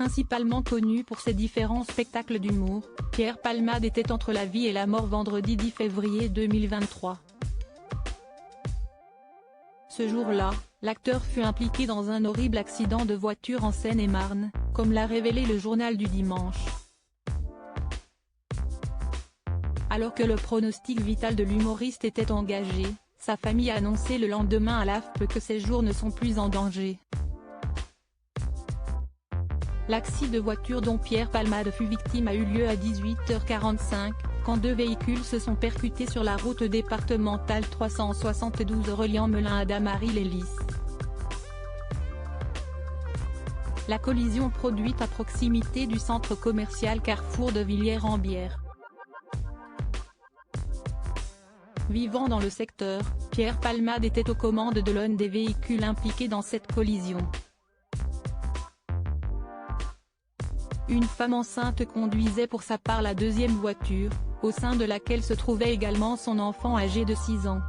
Principalement connu pour ses différents spectacles d'humour, Pierre Palmade était entre la vie et la mort vendredi 10 février 2023. Ce jour-là, l'acteur fut impliqué dans un horrible accident de voiture en Seine-et-Marne, comme l'a révélé le journal du dimanche. Alors que le pronostic vital de l'humoriste était engagé, sa famille a annoncé le lendemain à l'AFP que ses jours ne sont plus en danger. L'accident de voiture dont Pierre Palmade fut victime a eu lieu à 18h45, quand deux véhicules se sont percutés sur la route départementale 372 reliant Melun à Damary-les-Lys. La collision produite à proximité du centre commercial Carrefour de Villiers-en-Bière. Vivant dans le secteur, Pierre Palmade était aux commandes de l'un des véhicules impliqués dans cette collision. Une femme enceinte conduisait pour sa part la deuxième voiture, au sein de laquelle se trouvait également son enfant âgé de 6 ans.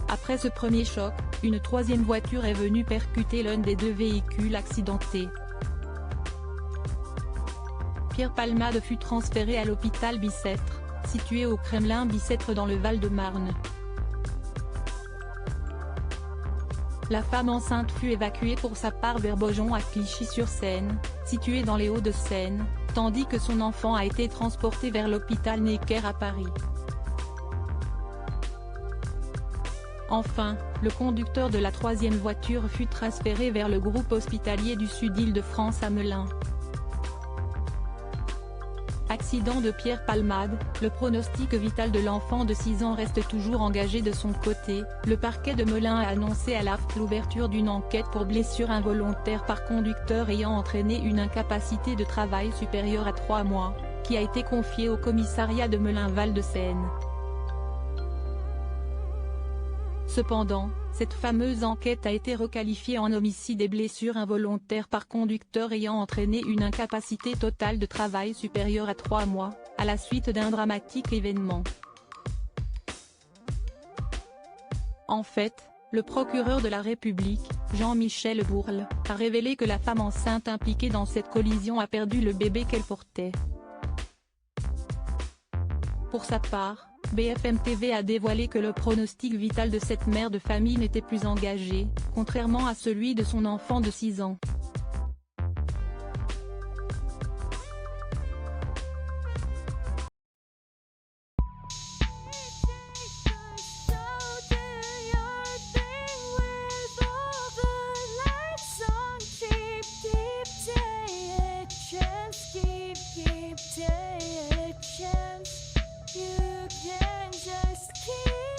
Après ce premier choc, une troisième voiture est venue percuter l'un des deux véhicules accidentés. Pierre Palmade fut transféré à l'hôpital Bicêtre, situé au Kremlin Bicêtre dans le Val-de-Marne. La femme enceinte fut évacuée pour sa part vers Beaujon à Clichy-sur-Seine, situé dans les Hauts-de-Seine, tandis que son enfant a été transporté vers l'hôpital Necker à Paris. Enfin, le conducteur de la troisième voiture fut transféré vers le groupe hospitalier du Sud Île-de-France à Melun. Accident de Pierre Palmade, le pronostic vital de l'enfant de 6 ans reste toujours engagé de son côté. Le parquet de Melun a annoncé à l'AFP l'ouverture d'une enquête pour blessure involontaire par conducteur ayant entraîné une incapacité de travail supérieure à 3 mois, qui a été confiée au commissariat de Melun-Val-de-Seine. Cependant, cette fameuse enquête a été requalifiée en homicide et blessure involontaire par conducteur ayant entraîné une incapacité totale de travail supérieure à 3 mois, à la suite d'un dramatique événement. En fait, le procureur de la République, Jean-Michel Bourle, a révélé que la femme enceinte impliquée dans cette collision a perdu le bébé qu'elle portait. Pour sa part, BFM TV a dévoilé que le pronostic vital de cette mère de famille n'était plus engagé, contrairement à celui de son enfant de 6 ans. You can just keep